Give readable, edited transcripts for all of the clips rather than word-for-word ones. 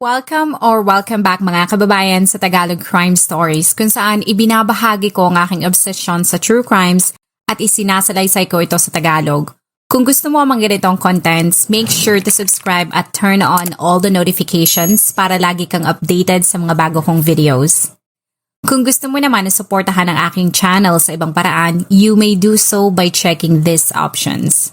Welcome back mga kababayan sa Tagalog Crime Stories kung saan ibinabahagi ko ang aking obsession sa true crimes at isinasalaysay ko ito sa Tagalog. Kung gusto mo ang mga ganitong contents, make sure to subscribe at turn on all the notifications para lagi kang updated sa mga bago kong videos. Kung gusto mo naman na suportahan ang aking channel sa ibang paraan, you may do so by checking these options.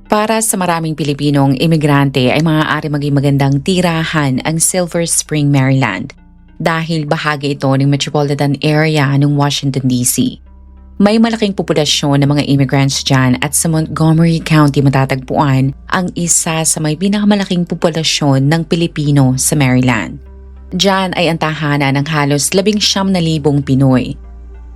Para sa maraming Pilipinong imigrante ay maaari maging magandang tirahan ang Silver Spring, Maryland dahil bahagi ito ng metropolitan area ng Washington, D.C. May malaking populasyon ng mga immigrants dyan at sa Montgomery County matatagpuan ang isa sa may pinakamalaking populasyon ng Pilipino sa Maryland. Dyan ay ang tahanan ng halos 19,000 Pinoy.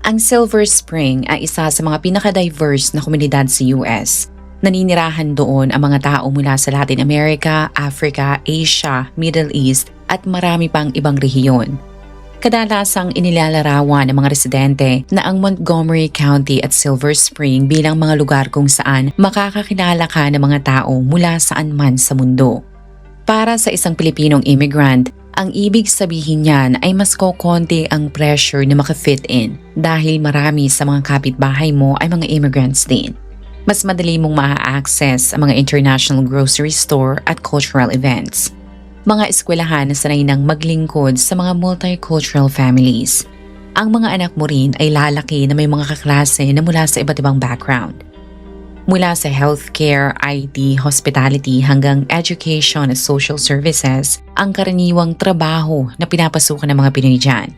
Ang Silver Spring ay isa sa mga pinaka-diverse na komunidad sa US. Naninirahan doon ang mga tao mula sa Latin America, Africa, Asia, Middle East at marami pang ibang rehiyon. Kadalasang inilalarawan ng mga residente na ang Montgomery County at Silver Spring bilang mga lugar kung saan makakakilala ka ng mga tao mula saan man sa mundo. Para sa isang Pilipinong immigrant, ang ibig sabihin niyan ay mas kokonti ang pressure na makafit in dahil marami sa mga kapitbahay mo ay mga immigrants din. Mas madali mong maa-access ang mga international grocery store at cultural events. Mga eskwelahan na sanay nang maglingkod sa mga multicultural families. Ang mga anak mo rin ay lalaki na may mga kaklase na mula sa iba't ibang background. Mula sa healthcare, IT, hospitality hanggang education at social services, ang karaniwang trabaho na pinapasukan ng mga Pinoy dyan.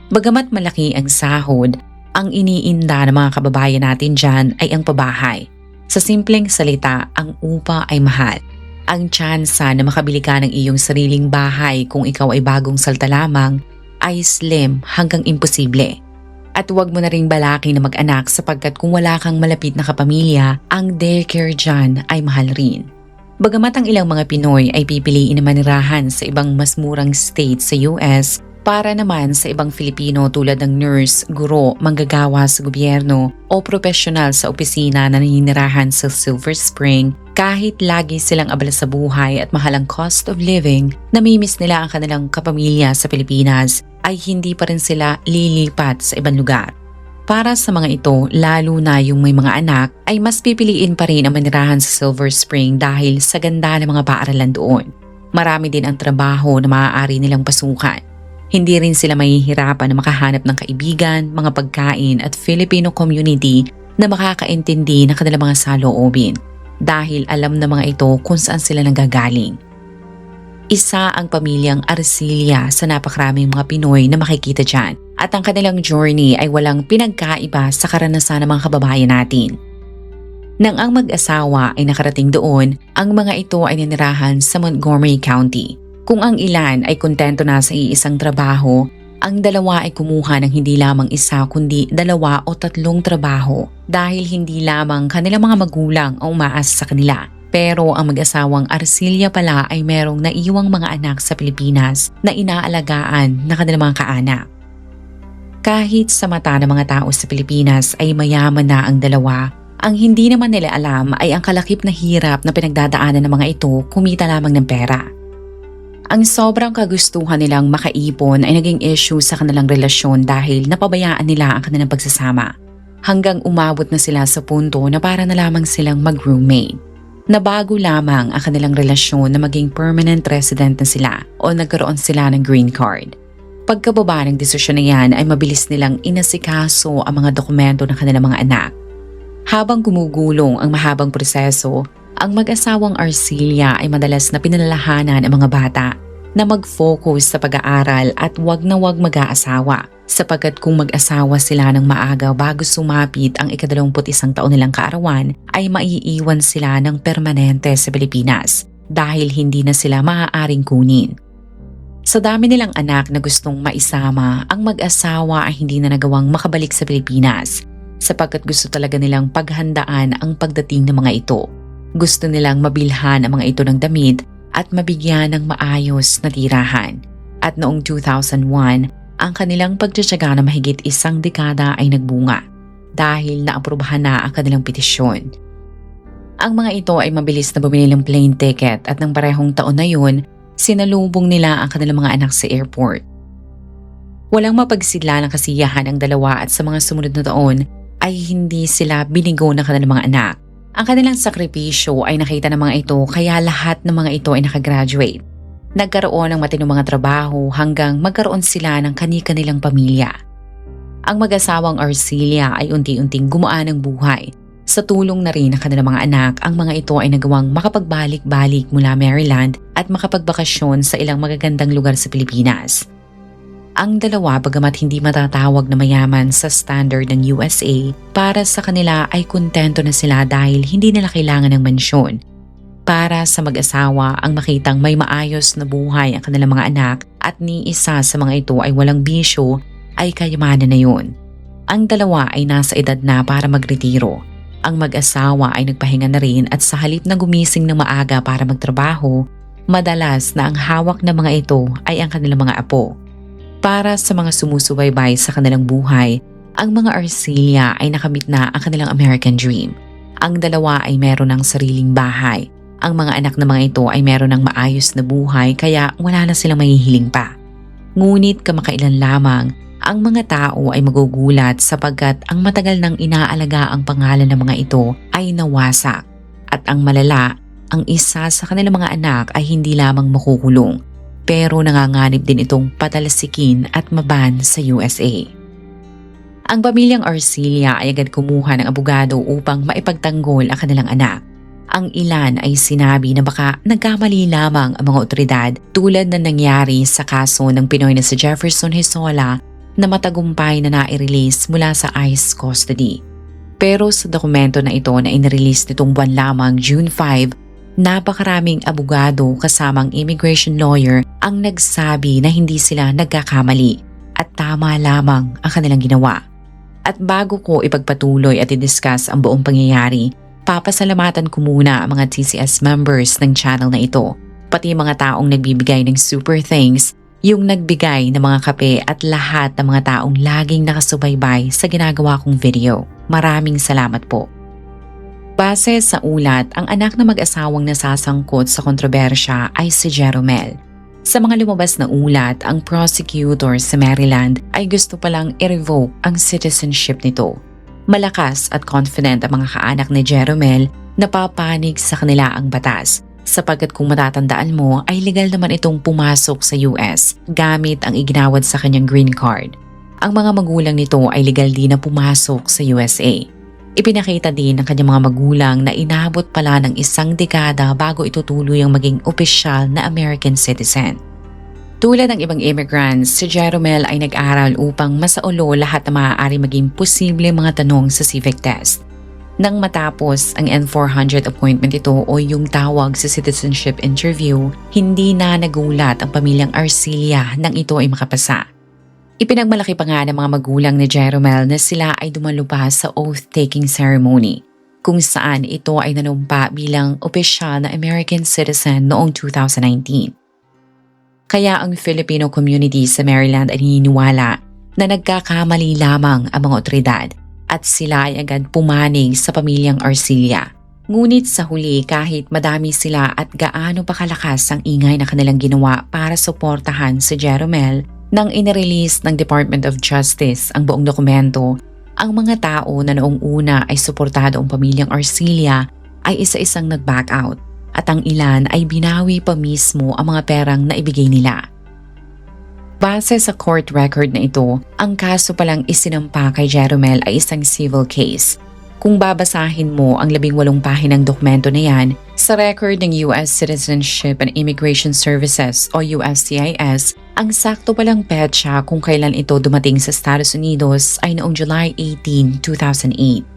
Bagamat malaki ang sahod, ang iniinda ng mga kababayan natin dyan ay ang pabahay. Sa simpleng salita, ang upa ay mahal. Ang tsansa na makabili ka ng iyong sariling bahay kung ikaw ay bagong salta lamang ay slim hanggang imposible. At huwag mo na ring balaki na mag-anak sapagkat kung wala kang malapit na kapamilya, ang daycare dyan ay mahal rin. Bagamat ang ilang mga Pinoy ay pipiliin na manirahan sa ibang mas murang state sa US, para naman sa ibang Filipino tulad ng nurse, guro, manggagawa sa gobyerno o profesional sa opisina na naninirahan sa Silver Spring, kahit lagi silang abala sa buhay at mahal ang cost of living, namimiss nila ang kanilang kapamilya sa Pilipinas, ay hindi pa rin sila lilipat sa ibang lugar. Para sa mga ito, lalo na yung may mga anak, ay mas pipiliin pa rin ang manirahan sa Silver Spring dahil sa ganda ng mga paaralan doon. Marami din ang trabaho na maaari nilang pasukan. Hindi rin sila mahihirapan na makahanap ng kaibigan, mga pagkain at Filipino community na makakaintindi ng kanilang mga saloobin dahil alam na mga ito kung saan sila nanggagaling. Isa ang pamilyang Arcilla sa napakaraming mga Pinoy na makikita dyan at ang kanilang journey ay walang pinagkaiba sa karanasan ng mga kababayan natin. Nang ang mag-asawa ay nakarating doon, ang mga ito ay nanirahan sa Montgomery County. Kung ang ilan ay kontento na sa iisang trabaho, ang dalawa ay kumuha ng hindi lamang isa kundi 2 o 3 trabaho dahil hindi lamang kanilang mga magulang ang umaasa sa kanila. Pero ang mag-asawang Arcilla pala ay merong naiwang mga anak sa Pilipinas na inaalagaan na kanilang mga kaanak. Kahit sa mata ng mga tao sa Pilipinas ay mayaman na ang dalawa, ang hindi naman nila alam ay ang kalakip na hirap na pinagdadaanan ng mga ito kumita lamang ng pera. Ang sobrang kagustuhan nilang makaipon ay naging issue sa kanilang relasyon dahil napabayaan nila ang kanilang pagsasama. Hanggang umabot na sila sa punto na para na lamang silang mag-roommate. Nabago lamang ang kanilang relasyon na maging permanent resident na sila o nagkaroon sila ng green card. Pagkababa ng desisyon na yan ay mabilis nilang inasikaso ang mga dokumento ng kanilang mga anak. Habang gumugulong ang mahabang proseso, ang mag-asawang Arcilla ay madalas na pinalalahanan ang mga bata na mag-focus sa pag-aaral at wag na wag mag-aasawa sapagkat kung mag-asawa sila ng maaga bago sumapit ang 21 taon nilang kaarawan ay maiiwan sila ng permanente sa Pilipinas dahil hindi na sila maaaring kunin. Sa dami nilang anak na gustong maisama, ang mag-asawa ay hindi na nagawang makabalik sa Pilipinas sapagkat gusto talaga nilang paghandaan ang pagdating ng mga ito. Gusto nilang mabilhan ang mga ito ng damit at mabigyan ng maayos na tirahan. At noong 2001, ang kanilang pagtsatsaga na mahigit isang dekada ay nagbunga dahil naaprubahan na ang kanilang petisyon. Ang mga ito ay mabilis na bumili ng plane ticket at ng parehong taon na yun, sinalubong nila ang kanilang mga anak sa airport. Walang mapagsidla ng kasiyahan ang dalawa at sa mga sumunod na taon ay hindi sila binigo ng kanilang mga anak. Ang kanilang sakripisyo ay nakita ng mga ito kaya lahat ng mga ito ay nakagraduate. Nagkaroon ng matinong mga trabaho hanggang magkaroon sila ng kani-kanilang pamilya. Ang mag-asawang Arcelia ay unti-unting gumaan ng buhay. Sa tulong na rin ng kanilang mga anak, ang mga ito ay nagawang makapagbalik-balik mula Maryland at makapagbakasyon sa ilang magagandang lugar sa Pilipinas. Ang dalawa, bagamat hindi matatawag na mayaman sa standard ng USA, para sa kanila ay kontento na sila dahil hindi nila kailangan ng mansyon. Para sa mag-asawa, ang makitang may maayos na buhay ang kanilang mga anak at ni isa sa mga ito ay walang bisyo, ay kayamanan na yun. Ang dalawa ay nasa edad na para magretiro. Ang mag-asawa ay nagpahinga na rin at sa halip na gumising ng maaga para magtrabaho, madalas na ang hawak ng mga ito ay ang kanilang mga apo. Para sa mga sumusubaybay sa kanilang buhay, ang mga Arcelia ay nakamit na ang kanilang American dream. Ang dalawa ay meron ng sariling bahay. Ang mga anak ng mga ito ay meron ng maayos na buhay kaya wala na silang mahihiling pa. Ngunit kamakailan lamang, ang mga tao ay magugulat sapagkat ang matagal nang inaalaga ang pangalan ng mga ito ay nawasak. At ang malala, ang isa sa kanilang mga anak ay hindi lamang makukulong, pero nanganganib din itong patalasikin at maban sa USA. Ang pamilyang Arcelia ay agad kumuha ng abogado upang maipagtanggol ang kanilang anak. Ang ilan ay sinabi na baka nagkamali lamang ang mga otoridad tulad na nangyari sa kaso ng Pinoy na si Jefferson Hezola na matagumpay na nai-release mula sa ICE custody. Pero sa dokumento na ito na inirelease nitong buwan lamang June 5, napakaraming abogado kasamang immigration lawyer ang nagsabi na hindi sila nagkakamali at tama lamang ang kanilang ginawa. At bago ko ipagpatuloy at i-discuss ang buong pangyayari, papasalamatan ko muna ang mga TCS members ng channel na ito, pati mga taong nagbibigay ng super thanks, yung nagbigay ng mga kape at lahat ng mga taong laging nakasubaybay sa ginagawa kong video. Maraming salamat po. Base sa ulat, ang anak na mag-asawang nasasangkot sa kontrobersya ay si Jeromel. Sa mga lumabas na ulat, ang prosecutor sa Maryland ay gusto palang i-revoke ang citizenship nito. Malakas at confident ang mga kaanak ni Jeromel na papanig sa kanila ang batas. Sapagkat kung matatandaan mo ay legal naman itong pumasok sa US gamit ang iginawad sa kanyang green card. Ang mga magulang nito ay legal din na pumasok sa USA. Ipinakita din ng kanyang mga magulang na inabot pala ng isang dekada bago ito tuluyang maging opisyal na American citizen. Tulad ng ibang immigrants, si Jeromel ay nag-aral upang masaulo lahat na maaari maging posible mga tanong sa civic test. Nang matapos ang N400 appointment ito o yung tawag sa citizenship interview, hindi na nagulat ang pamilyang Arcelia nang ito ay makapasa. Ipinagmalaki pa nga ng mga magulang ni Jeromel na sila ay dumalupa sa oath-taking ceremony, kung saan ito ay nanumpa bilang opisyal na American citizen noong 2019. Kaya ang Filipino community sa Maryland ay naniniwala na nagkakamali lamang ang mga otoridad at sila ay agad pumanig sa pamilyang Arcelia. Ngunit sa huli kahit madami sila at gaano pa kalakas ang ingay na kanilang ginawa para suportahan si Jeromel, nang inirelease ng Department of Justice ang buong dokumento, ang mga tao na noong una ay suportado ang pamilyang Arcelia ay isa-isang nag-back out at ang ilan ay binawi pa mismo ang mga perang naibigay nila. Base sa court record na ito, ang kaso palang isinampa kay Jeromel ay isang civil case. Kung babasahin mo ang 18 pahinang dokumento na yan, sa record ng US Citizenship and Immigration Services o USCIS, ang sakto palang petsa kung kailan ito dumating sa Estados Unidos ay noong July 18, 2008.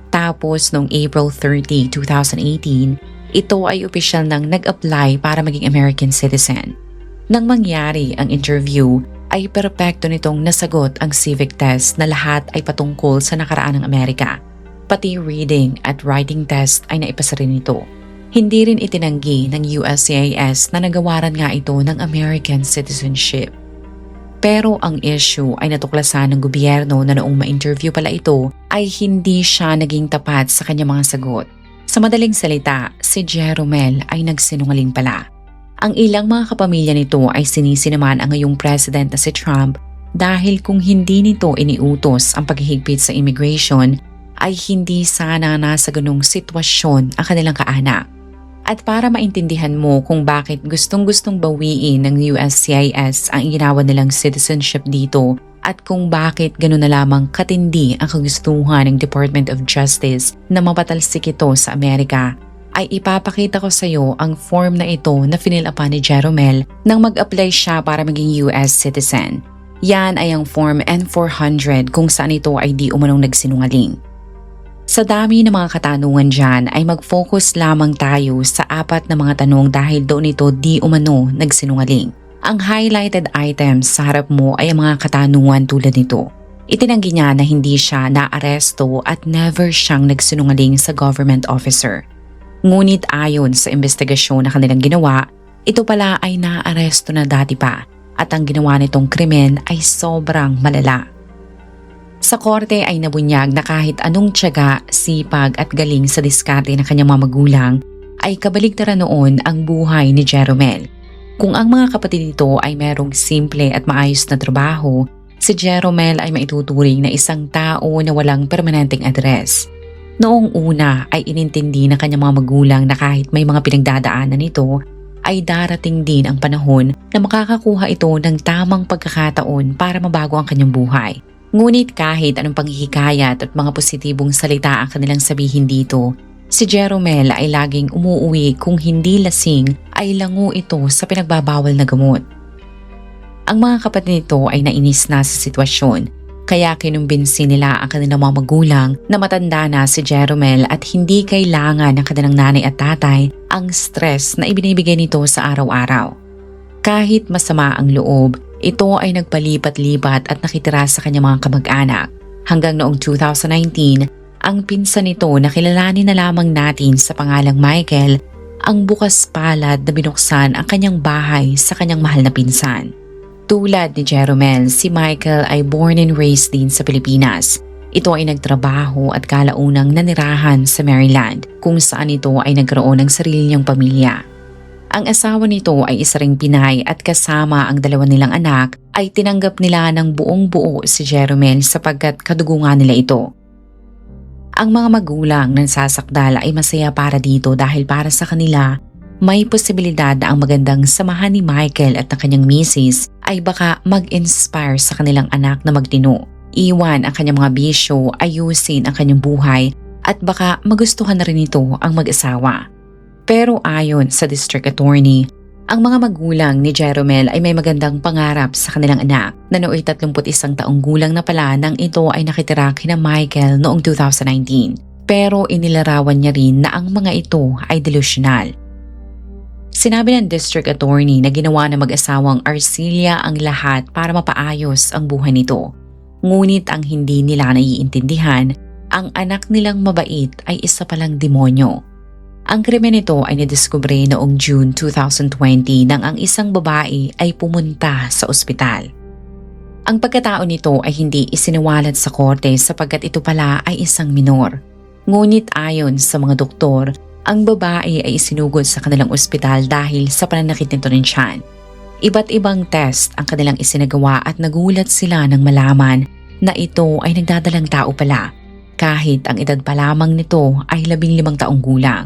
Tapos noong April 30, 2018, ito ay opisyal nang nag-apply para maging American citizen. Nang mangyari ang interview, ay perpekto nitong nasagot ang civic test na lahat ay patungkol sa nakaraan ng Amerika. Pati reading at writing test ay naipasa rin nito. Hindi rin itinanggi ng USCIS na nagawaran nga ito ng American citizenship. Pero ang issue ay natuklasan ng gobyerno na noong ma-interview pala ito ay hindi siya naging tapat sa kanyang mga sagot. Sa madaling salita, si Jeromel ay nagsinungaling pala. Ang ilang mga kapamilya nito ay sinisi naman ang ngayong president na si Trump dahil kung hindi nito iniutos ang paghihigpit sa immigration ay hindi sana nasa ganung sitwasyon ang kanilang kaanak. At para maintindihan mo kung bakit gustong-gustong bawiin ng USCIS ang ginawa nilang citizenship dito at kung bakit gano'n na lamang katindi ang kagustuhan ng Department of Justice na mapatalsik ito sa Amerika, ay ipapakita ko sa iyo ang form na ito na finilapan ni Jeromel nang mag-apply siya para maging US citizen. Yan ay ang Form N-400 kung saan ito ay di umanong nagsinungaling. Sa dami ng mga katanungan dyan ay mag-focus lamang tayo sa 4 na mga tanong dahil doon ito di umano nagsinungaling. Ang highlighted items sa harap mo ay ang mga katanungan tulad nito. Itinanggi niya na hindi siya naaresto at never siyang nagsinungaling sa government officer. Ngunit ayon sa investigasyon na kanilang ginawa, ito pala ay naaresto na dati pa at ang ginawa nitong krimen ay sobrang malala. Sa korte ay nabunyag na kahit anong tiyaga, sipag at galing sa diskarte ng kanyang mga magulang ay kabaligtaran noon ang buhay ni Jeromel. Kung ang mga kapatid nito ay merong simple at maayos na trabaho, si Jeromel ay maituturing na isang tao na walang permanenteng address. Noong una ay inintindi ng kanyang mga magulang na kahit may mga pinagdadaanan nito, ay darating din ang panahon na makakakuha ito ng tamang pagkakataon para mabago ang kanyang buhay. Ngunit kahit anong panghihikayat at mga positibong salita ang kanilang sabihin dito, si Jeromel ay laging umuuwi kung hindi lasing ay lango ito sa pinagbabawal na gamot. Ang mga kapatid nito ay nainis na sa sitwasyon, kaya kinumbinsi nila ang kanilang mga magulang na matanda na si Jeromel at hindi kailangan ng kanilang nanay at tatay ang stress na ibinibigay nito sa araw-araw. Kahit masama ang loob, ito ay nagpalipat-lipat at nakitira sa kanyang mga kamag-anak. Hanggang noong 2019, ang pinsan nito na kilalanin na lamang natin sa pangalang Michael, ang bukas palad na binuksan ang kanyang bahay sa kanyang mahal na pinsan. Tulad ni Jeromel, si Michael ay born and raised din sa Pilipinas. Ito ay nagtrabaho at kalaunang nanirahan sa Maryland, kung saan ito ay nagkaroon ng sarili niyang pamilya. Ang asawa nito ay isa ring Pinay at kasama ang 2 nilang anak ay tinanggap nila ng buong buo si Jeromel sapagkat kadugungan nila ito. Ang mga magulang ng sasakdal ay masaya para dito dahil para sa kanila may posibilidad na ang magandang samahan ni Michael at ng kanyang misis ay baka mag-inspire sa kanilang anak na magtino. Iwan ang kanyang mga bisyo, ayusin ang kanyang buhay at baka magustuhan na rin ito ang mag-asawa. Pero ayon sa district attorney, ang mga magulang ni Jeromel ay may magandang pangarap sa kanilang anak na nooy 31 taong gulang na pala nang ito ay nakitira kina Michael noong 2019. Pero inilarawan niya rin na ang mga ito ay delusional. Sinabi ng district attorney na ginawa ng mag-asawang Arcilia ang lahat para mapaayos ang buhay nito. Ngunit ang hindi nila naiintindihan, ang anak nilang mabait ay isa palang demonyo. Ang krimen nito ay nadiskubre noong June 2020 nang ang isang babae ay pumunta sa ospital. Ang pagkatao nito ay hindi isiniwalat sa korte sapagkat ito pala ay isang minor. Ngunit ayon sa mga doktor, ang babae ay isinugod sa kanilang ospital dahil sa pananakit nito ng tiyan. Iba't ibang test ang kanilang isinagawa at nagulat sila nang malaman na ito ay nagdadalang tao pala, kahit ang edad pa lamang nito ay 15 taong gulang.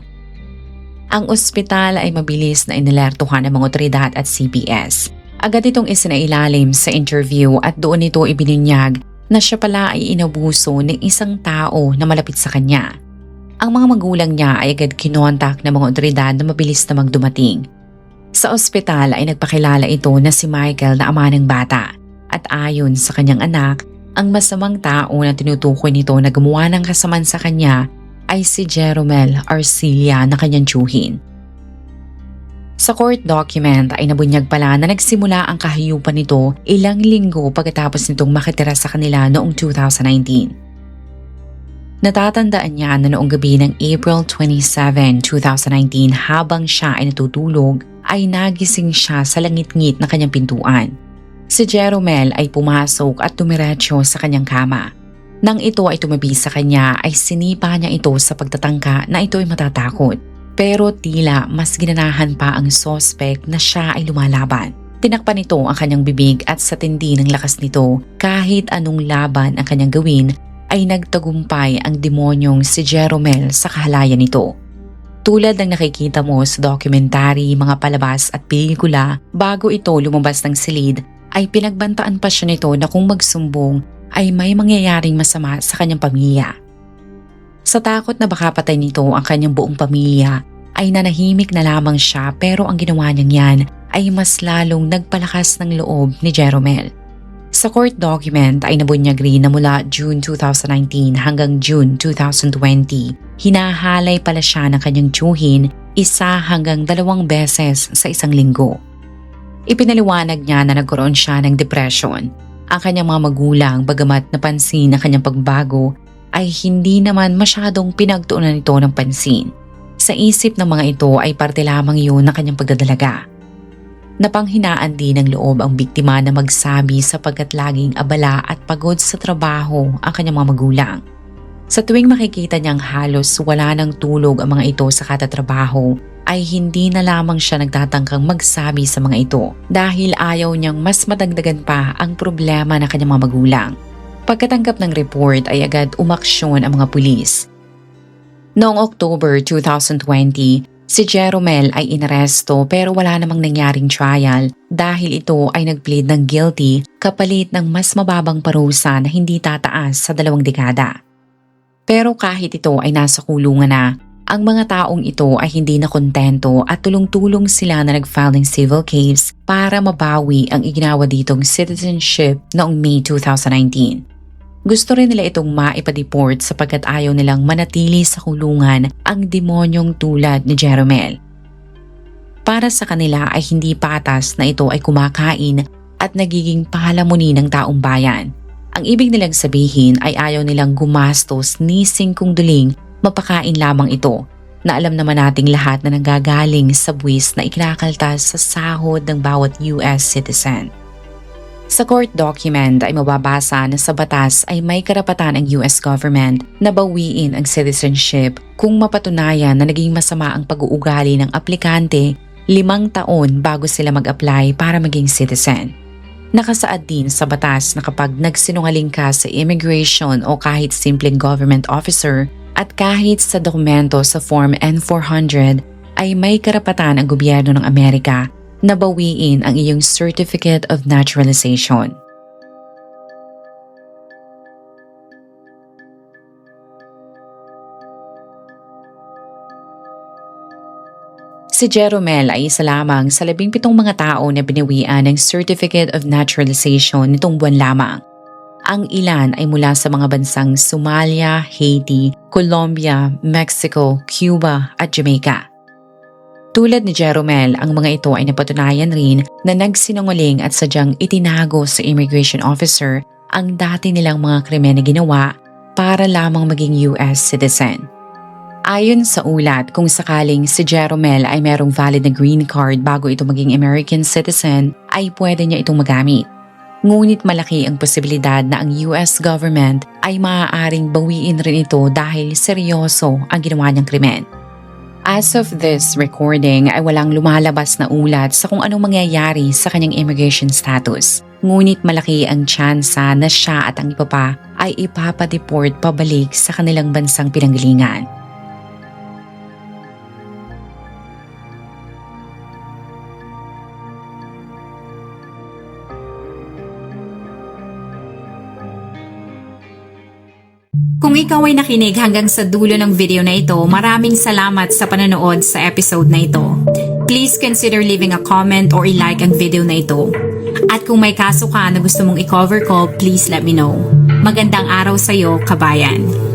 Ang ospital ay mabilis na inilertuhan ng mga otoridad at CPS. Agad itong isinailalim sa interview at doon ito ibinunyag na siya pala ay inabuso ng isang tao na malapit sa kanya. Ang mga magulang niya ay agad kinontak ng mga otoridad na mabilis na magdumating. Sa ospital ay nagpakilala ito na si Michael na ama ng bata at ayon sa kanyang anak, ang masamang tao na tinutukoy nito na gumawa ng kasamaan sa kanya ay si Jeromel Arcilia na kanyang tiyuhin. Sa court document ay nabunyag pala na nagsimula ang kahayupan nito ilang linggo pagkatapos nitong makitira sa kanila noong 2019. Natatandaan niya na noong gabi ng April 27, 2019 habang siya ay natutulog ay nagising siya sa langit-ngit na kanyang pintuan. Si Jeromel ay pumasok at tumiretso sa kanyang kama. Nang ito ay tumabi sa kanya ay sinipa niya ito sa pagtatangka na ito ay matatakot. Pero tila mas ginanahan pa ang suspect na siya ay lumalaban. Tinakpan nito ang kanyang bibig at sa tindi ng lakas nito kahit anong laban ang kanyang gawin ay nagtagumpay ang demonyong si Jeromel sa kahalayan nito. Tulad ng nakikita mo sa documentary, mga palabas at pelikula, bago ito lumabas ng silid ay pinagbantaan pa siya nito na kung magsumbong ay may mangyayaring masama sa kanyang pamilya. Sa takot na baka patay nito ang kanyang buong pamilya ay nanahimik na lamang siya pero ang ginawa niyang yan ay mas lalong nagpalakas ng loob ni Jeromel. Sa court document ay nabunyag rin na mula June 2019 hanggang June 2020, hinahalay pala siya ng kanyang tiyuhin 1 hanggang 2 beses sa isang linggo. Ipinaliwanag niya na nagkaroon siya ng depression. Ang kanyang mga magulang bagamat napansin ang kanyang pagbago ay hindi naman masyadong pinagtuunan nito ng pansin. Sa isip ng mga ito ay parte lamang yun ng kanyang pagdadalaga. Napanghinaan din ng loob ang biktima na magsabi sapagkat laging abala at pagod sa trabaho ang kanyang mga magulang. Sa tuwing makikita niyang halos wala ng tulog ang mga ito sa katatrabaho, ay hindi na lamang siya nagtatangkang magsabi sa mga ito dahil ayaw niyang mas madagdagan pa ang problema ng kanyang mga magulang. Pagkatanggap ng report ay agad umaksyon ang mga pulis. Noong October 2020, si Jeromel ay inaresto pero wala namang nangyaring trial dahil ito ay nagplead ng guilty kapalit ng mas mababang parusa na hindi tataas sa 2 dekada. Pero kahit ito ay nasa kulungan na, ang mga taong ito ay hindi na kontento at tulong-tulong sila na nag-file ng civil case para mabawi ang iginawa ditong citizenship noong May 2019. Gusto rin nila itong maipa-deport sapagkat ayaw nilang manatili sa kulungan ang demonyong tulad ni Jeromel. Para sa kanila ay hindi patas na ito ay kumakain at nagiging pahalamuni ng taong bayan. Ang ibig nilang sabihin ay ayaw nilang gumastos ni singkong duling mapakain lamang ito na alam naman nating lahat na nanggagaling sa buwis na ikinakaltas sa sahod ng bawat US citizen. Sa court document ay mababasa na sa batas ay may karapatan ang US government na bawiin ang citizenship kung mapatunayan na naging masama ang pag-uugali ng aplikante 5 taon bago sila mag-apply para maging citizen. Nakasaad din sa batas na kapag nagsinungaling ka sa immigration o kahit simpleng government officer at kahit sa dokumento sa Form N-400 ay may karapatan ang gobyerno ng Amerika na bawiin ang iyong Certificate of Naturalization. Si Jeromel ay isa lamang sa 17 mga tao na binawian ng Certificate of Naturalization nitong buwan lamang. Ang ilan ay mula sa mga bansang Somalia, Haiti, Colombia, Mexico, Cuba at Jamaica. Tulad ni Jeromel, ang mga ito ay napatunayan rin na nagsinungaling at sadyang itinago sa immigration officer ang dati nilang mga krimen na ginawa para lamang maging US citizen. Ayon sa ulat, kung sakaling si Jeromel ay merong valid na green card bago ito maging American citizen, ay pwede niya itong magamit. Ngunit malaki ang posibilidad na ang US government ay maaaring bawiin rin ito dahil seryoso ang ginawa niyang krimen. As of this recording ay walang lumalabas na ulat sa kung anong mangyayari sa kanyang immigration status. Ngunit malaki ang tsansa na siya at ang iba pa ay ipapadeport pabalik sa kanilang bansang pinanggalingan. Kung ikaw ay nakinig hanggang sa dulo ng video na ito, maraming salamat sa panonood sa episode na ito. Please consider leaving a comment or i-like ang video na ito. At kung may kaso ka na gusto mong i-cover ko, please let me know. Magandang araw sa iyo, kabayan.